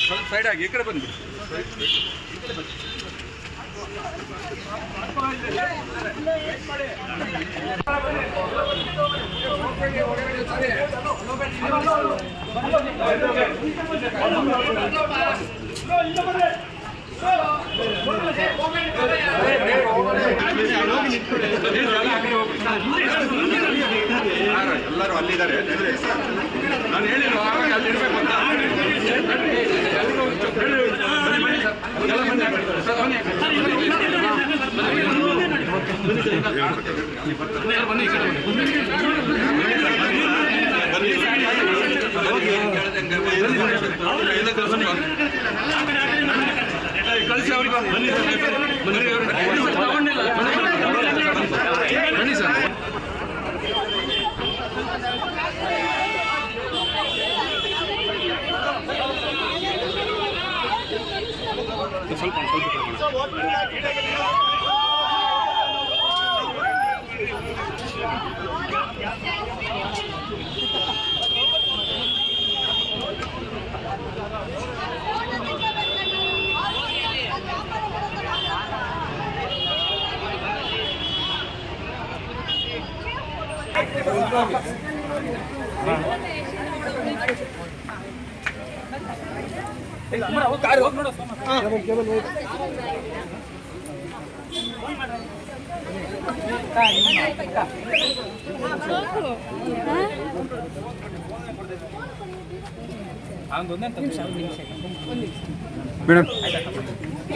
ಸ್ವಲ್ಪ ಸೈಡ್ ಆಗಿ ಈ ಕಡೆ ಬಂದ್ಬಿಡಿ. ಎಲ್ಲರೂ ಅಲ್ಲಿದ್ದಾರೆ. ನಾನು ಹೇಳಿಲ್ಲ ಅಲ್ಲಿ ಇಡಬೇಕು ಅಂತ. ಕಳಿಸಿ ಅವ್ರಿಗೆ ಬನ್ನಿ ಸರ್. ಸ್ವಲ್ಪ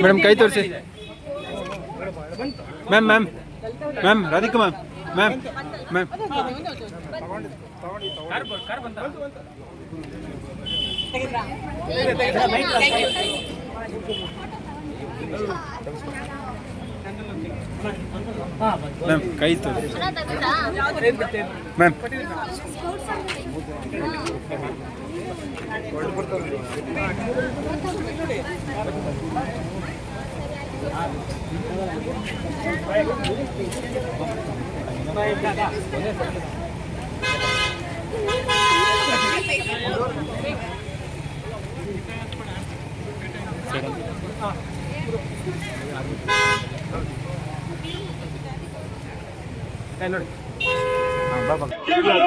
ಮೇಡಮ್ ಕೈ ತೋರಿಸಿ. Ma'am ma'am ma'am Radhika ma'am ma'am ma'am ma'am ಕೈ ತೋರಿಸಿ ಮ್ಯಾಮ್.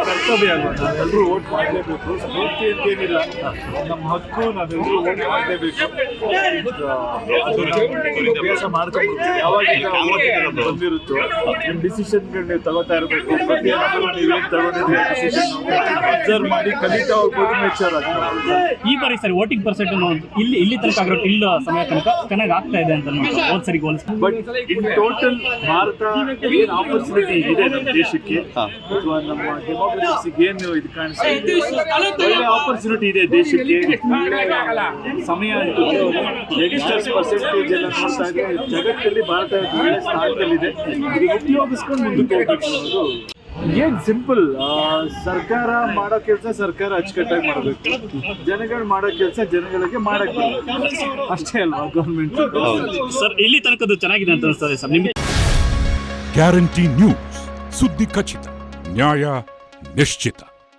ಕರ್ತವ್ಯ ಅಲ್ವಾ, ನಾವೆಲ್ಲರೂ ವೋಟ್ ಮಾಡಲೇಬೇಕು. ಸ್ಫೂರ್ತಿ ಅಂತೇನಿಲ್ಲ, ನಮ್ಮ ಹಕ್ಕು, ನಾವೆಲ್ಲರೂ ವೋಟ್ ಮಾಡಲೇಬೇಕು. ಅಭ್ಯಾಸ ಮಾಡ್ಕೊಂಡು ಯಾವಾಗ ಬಂದಿರುತ್ತೋ ನಿಮ್ಮ ಡಿಸಿಷನ್ಗಳು ನೀವು ತಗೋತಾ ಇರಬೇಕು. ಪ್ರತಿಯೊಂದು ನೀವೇನು ತಗೊಂಡಿದ್ರೆ ಡಿಸಿಷನ್ ಅಬ್ಸರ್ವ್ ಮಾಡಿ ಕಲಿತಾ ಹೋಗ್ಬೋದು, ಮೆಚೂರ್ ಆಗ್ತದೆ. ಈ ಬಾರಿ ಸರಿ ವೋಟಿಂಗ್ ಪರ್ಸೆಂಟ್ ಇಲ್ಲಿ ತನಕ ಆಗಿರೋ ಇಲ್ಲ ಸಮಯ ತನಕ ಚೆನ್ನಾಗಿ ಆಗ್ತಾ ಇದೆ ಅಂತ ಹೋದ್ ಸರಿ ಹೋಲಿಸ್ತಾರೆ. ಬಟ್ ಇನ್ ಟೋಟಲ್ ಭಾರತ ಏನು ಆಪರ್ಚುನಿಟಿ ಇದೆ ನಮ್ಮ ದೇಶಕ್ಕೆ ಅಥವಾ ನಮ್ಮ ಡೆಮೋಕ್ರಸಿಗೆ ಏನು ಇದು ಕಾಣಿಸ್ತದೆ, ಒಳ್ಳೆ ಆಪರ್ಚುನಿಟಿ ಇದೆ ದೇಶಕ್ಕೆ. ಸಮಯ ಯಂಗ್ಸ್ಟರ್ಸ್ ಪರ್ಸೆಂಟೇಜ್ ಎಲ್ಲ ನೋಡ್ತಾ ಇದ್ರೆ ಜಗತ್ತಲ್ಲಿ ಭಾರತ ಒಳ್ಳೆ ಸ್ಥಾನದಲ್ಲಿದೆ. ಇದನ್ನು ಉಪಯೋಗಿಸ್ಕೊಂಡು ಮುಂದಕ್ಕೆ ಹೋಗ್ಬೇಕು ಅನ್ನೋದು ಏನ್ ಸಿಂಪಲ್. ಸರ್ಕಾರ ಮಾಡೋ ಕೆಲಸ ಸರ್ಕಾರ ಅಚ್ಚುಕಟ್ಟಾಗಿ ಮಾಡಬೇಕು, ಜನಗಳು ಮಾಡೋ ಕೆಲಸ ಜನಗಳಿಗೆ ಮಾಡಕ್ಕೆ ಅಷ್ಟೇ ಅಲ್ವಾ ಗೌರ್ಮೆಂಟ್. ಸರ್ ಇಲ್ಲಿ ತನಕದ್ದು ಚೆನ್ನಾಗಿದೆ ಅಂತ ಅನಿಸ್ತದೆ ಸರ್ ನಿಮಗೆ? ಗ್ಯಾರಂಟಿ ನ್ಯೂಸ್, ಸುದ್ದಿ ಖಚಿತ, ನ್ಯಾಯ ನಿಶ್ಚಿತ.